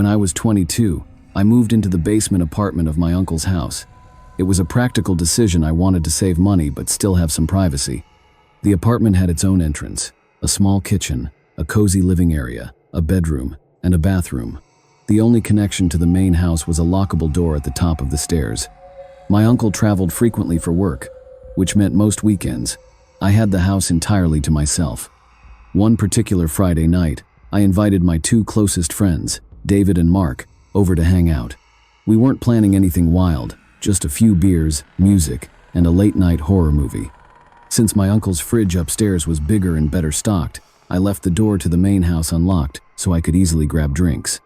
I was 22, I moved into the basement apartment of my uncle's house. It was a practical decision. I wanted to save money but still have some privacy. The apartment had its own entrance, a small kitchen, a cozy living area, a bedroom, and a bathroom. The only connection to the main house was a lockable door at the top of the stairs. My uncle traveled frequently for work, which meant most weekends, I had the house entirely to myself. One particular Friday night, I invited my two closest friends, David and Mark, over to hang out. We weren't planning anything wild, just a few beers, music, and a late-night horror movie. Since my uncle's fridge upstairs was bigger and better stocked, I left the door to the main house unlocked so I could easily grab drinks.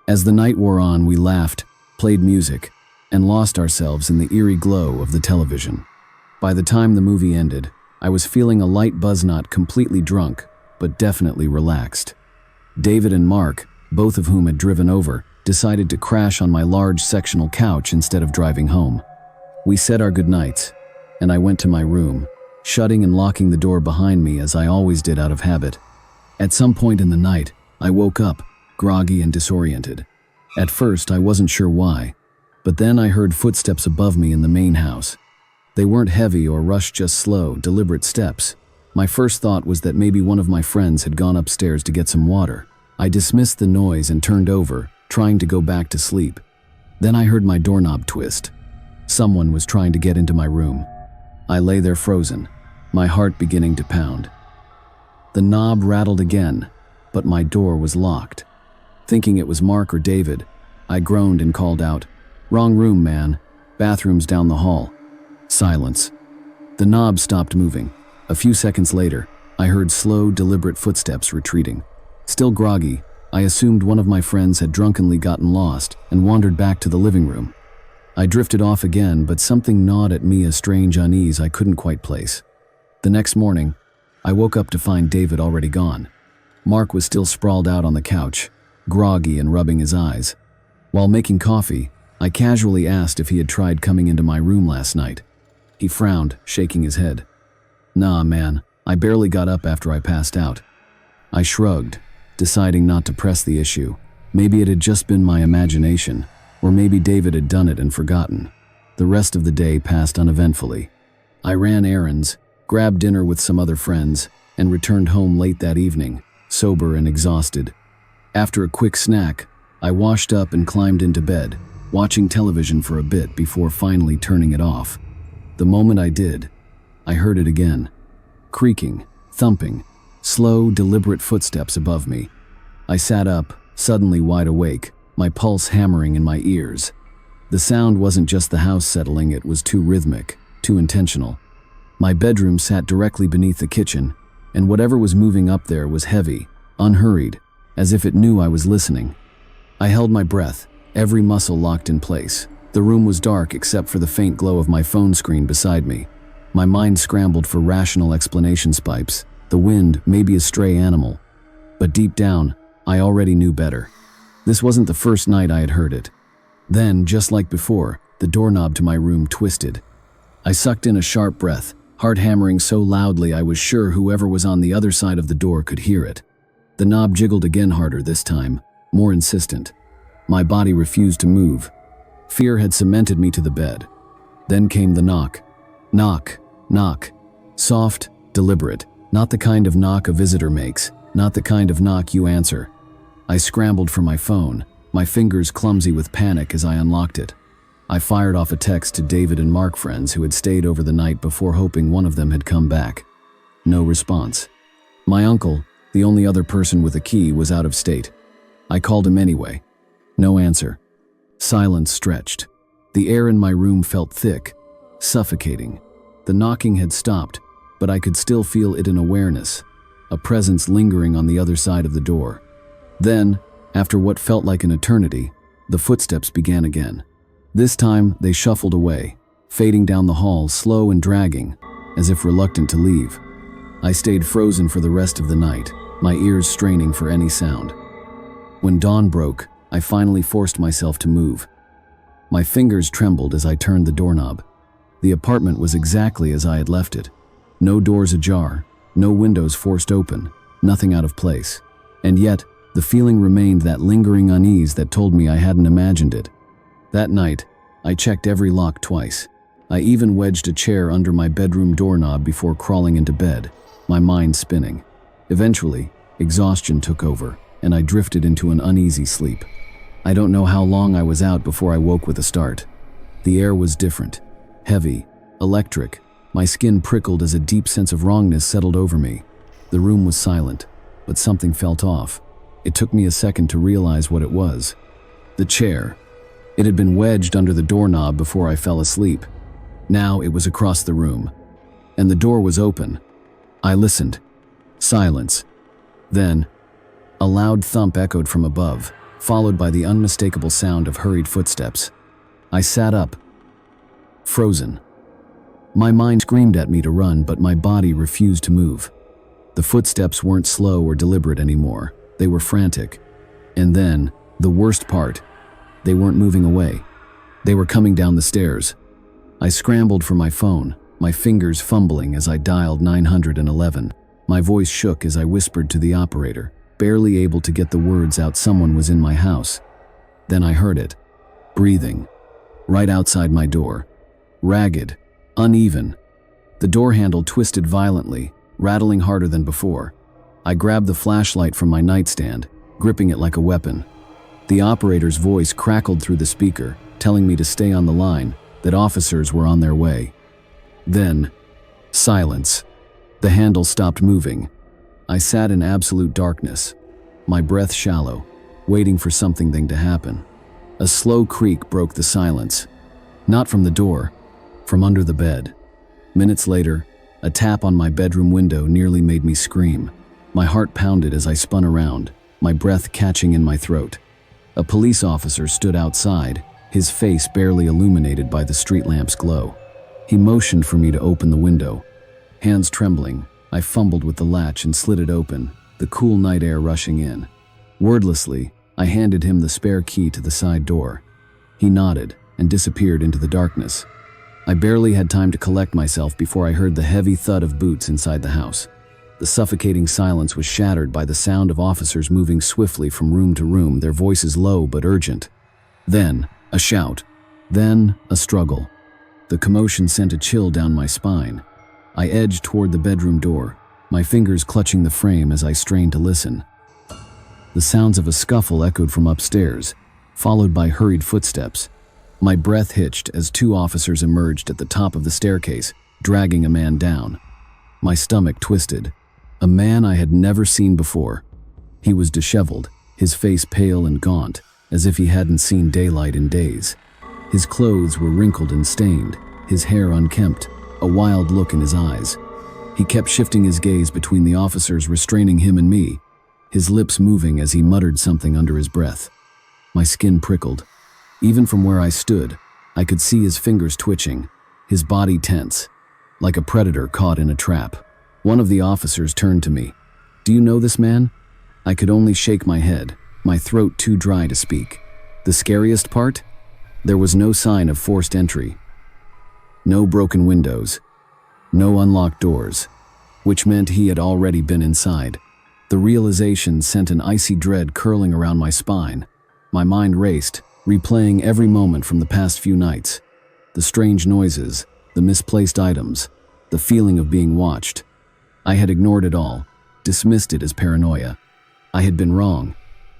As the night wore on, we laughed, played music, and lost ourselves in the eerie glow of the television. By the time the movie ended, I was feeling a light buzz, not completely drunk, but definitely relaxed. David and Mark, both of whom had driven over, decided to crash on my large sectional couch instead of driving home. We said our goodnights, and I went to my room, shutting and locking the door behind me as I always did out of habit. At some point in the night, I woke up, groggy and disoriented. At first, I wasn't sure why, but then I heard footsteps above me in the main house. They weren't heavy or rushed, just slow, deliberate steps. My first thought was that maybe one of my friends had gone upstairs to get some water. I dismissed the noise and turned over, trying to go back to sleep. Then I heard my doorknob twist. Someone was trying to get into my room. I lay there frozen, my heart beginning to pound. The knob rattled again, but my door was locked. Thinking it was Mark or David, I groaned and called out, "Wrong room, man. Bathroom's down the hall." Silence. The knob stopped moving. A few seconds later, I heard slow, deliberate footsteps retreating. Still groggy, I assumed one of my friends had drunkenly gotten lost and wandered back to the living room. I drifted off again, but something gnawed at me, a strange unease I couldn't quite place. The next morning, I woke up to find David already gone. Mark was still sprawled out on the couch, groggy and rubbing his eyes. While making coffee, I casually asked if he had tried coming into my room last night. He frowned, shaking his head. "Nah, man, I barely got up after I passed out." I shrugged, deciding not to press the issue. Maybe it had just been my imagination, or maybe David had done it and forgotten. The rest of the day passed uneventfully. I ran errands, grabbed dinner with some other friends, and returned home late that evening, sober and exhausted. After a quick snack, I washed up and climbed into bed, watching television for a bit before finally turning it off. The moment I did, I heard it again. Creaking, thumping, slow, deliberate footsteps above me. I sat up, suddenly wide awake, my pulse hammering in my ears. The sound wasn't just the house settling, it was too rhythmic, too intentional. My bedroom sat directly beneath the kitchen, and whatever was moving up there was heavy, unhurried, as if it knew I was listening. I held my breath, every muscle locked in place. The room was dark except for the faint glow of my phone screen beside me. My mind scrambled for rational explanations: pipes, the wind, maybe a stray animal. But deep down, I already knew better. This wasn't the first night I had heard it. Then, just like before, the doorknob to my room twisted. I sucked in a sharp breath, heart hammering so loudly I was sure whoever was on the other side of the door could hear it. The knob jiggled again, harder this time, more insistent. My body refused to move. Fear had cemented me to the bed. Then came the knock. Knock, knock. Soft, deliberate. Not the kind of knock a visitor makes, not the kind of knock you answer. I scrambled for my phone, my fingers clumsy with panic as I unlocked it. I fired off a text to David and Mark, friends who had stayed over the night before, hoping one of them had come back. No response. My uncle, the only other person with a key, was out of state. I called him anyway. No answer. Silence stretched. The air in my room felt thick, suffocating. The knocking had stopped, but I could still feel it in awareness, a presence lingering on the other side of the door. Then, after what felt like an eternity, the footsteps began again. This time, they shuffled away, fading down the hall, slow and dragging, as if reluctant to leave. I stayed frozen for the rest of the night, my ears straining for any sound. When dawn broke, I finally forced myself to move. My fingers trembled as I turned the doorknob. The apartment was exactly as I had left it. No doors ajar, no windows forced open, nothing out of place. And yet, The feeling remained, that lingering unease that told me I hadn't imagined it. That night, I checked every lock twice. I even wedged a chair under my bedroom doorknob before crawling into bed, my mind spinning. Eventually, exhaustion took over, and I drifted into an uneasy sleep. I don't know how long I was out before I woke with a start. The air was different, heavy, electric. My skin prickled as a deep sense of wrongness settled over me. The room was silent, but something felt off. It took me a second to realize what it was. The chair. It had been wedged under the doorknob before I fell asleep. Now it was across the room, and the door was open. I listened. Silence. Then, a loud thump echoed from above, followed by the unmistakable sound of hurried footsteps. I sat up, frozen. My mind screamed at me to run, but my body refused to move. The footsteps weren't slow or deliberate anymore. They were frantic. And then, the worst part, they weren't moving away. They were coming down the stairs. I scrambled for my phone, my fingers fumbling as I dialed 911. My voice shook as I whispered to the operator, barely able to get the words out. Someone was in my house. Then I heard it, breathing, right outside my door. Ragged, uneven. The door handle twisted violently, rattling harder than before. I grabbed the flashlight from my nightstand, gripping it like a weapon. The operator's voice crackled through the speaker, telling me to stay on the line, that officers were on their way. Then, silence. The handle stopped moving. I sat in absolute darkness, my breath shallow, waiting for something to happen. A slow creak broke the silence. Not from the door, from under the bed. Minutes later, a tap on my bedroom window nearly made me scream. My heart pounded as I spun around, my breath catching in my throat. A police officer stood outside, his face barely illuminated by the street lamp's glow. He motioned for me to open the window. Hands trembling, I fumbled with the latch and slid it open, the cool night air rushing in. Wordlessly, I handed him the spare key to the side door. He nodded and disappeared into the darkness. I barely had time to collect myself before I heard the heavy thud of boots inside the house. The suffocating silence was shattered by the sound of officers moving swiftly from room to room, their voices low but urgent. Then, a shout. Then, a struggle. The commotion sent a chill down my spine. I edged toward the bedroom door, my fingers clutching the frame as I strained to listen. The sounds of a scuffle echoed from upstairs, followed by hurried footsteps. My breath hitched as two officers emerged at the top of the staircase, dragging a man down. My stomach twisted. A man I had never seen before. He was disheveled, his face pale and gaunt, as if he hadn't seen daylight in days. His clothes were wrinkled and stained, his hair unkempt, a wild look in his eyes. He kept shifting his gaze between the officers restraining him and me, his lips moving as he muttered something under his breath. My skin prickled. Even from where I stood, I could see his fingers twitching, his body tense, like a predator caught in a trap. One of the officers turned to me. "Do you know this man?" I could only shake my head, my throat too dry to speak. The scariest part? There was no sign of forced entry. No broken windows. No unlocked doors, which meant he had already been inside. The realization sent an icy dread curling around my spine. My mind raced, replaying every moment from the past few nights. The strange noises, the misplaced items, the feeling of being watched. I had ignored it all, dismissed it as paranoia. I had been wrong.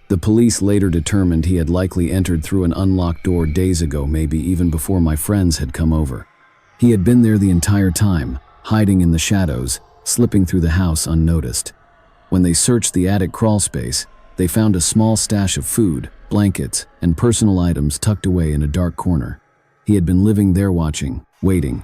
The police later determined he had likely entered through an unlocked door days ago, maybe even before my friends had come over. He had been there the entire time, hiding in the shadows, slipping through the house unnoticed. When they searched the attic crawl space, they found a small stash of food, blankets, and personal items tucked away in a dark corner. He had been living there watching, waiting.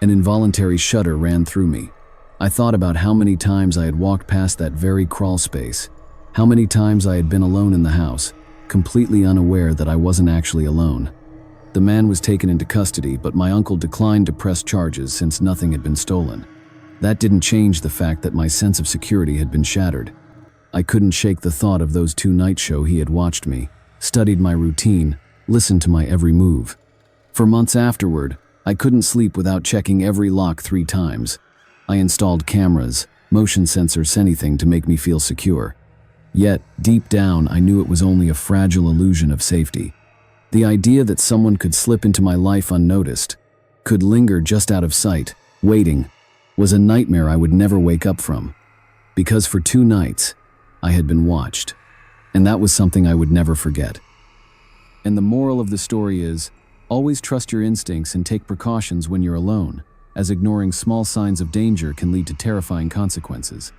An involuntary shudder ran through me. I thought about how many times I had walked past that very crawl space, how many times I had been alone in the house, completely unaware that I wasn't actually alone. The man was taken into custody, but my uncle declined to press charges since nothing had been stolen. That didn't change the fact that my sense of security had been shattered. I couldn't shake the thought of those 2 nights show he had watched me, studied my routine, listened to my every move. For months afterward, I couldn't sleep without checking every lock 3 times. I installed cameras, motion sensors, anything to make me feel secure. Yet, deep down, I knew it was only a fragile illusion of safety. The idea that someone could slip into my life unnoticed, could linger just out of sight, waiting, was a nightmare I would never wake up from. Because for 2 nights, I had been watched. And that was something I would never forget. And the moral of the story is, always trust your instincts and take precautions when you're alone, as ignoring small signs of danger can lead to terrifying consequences.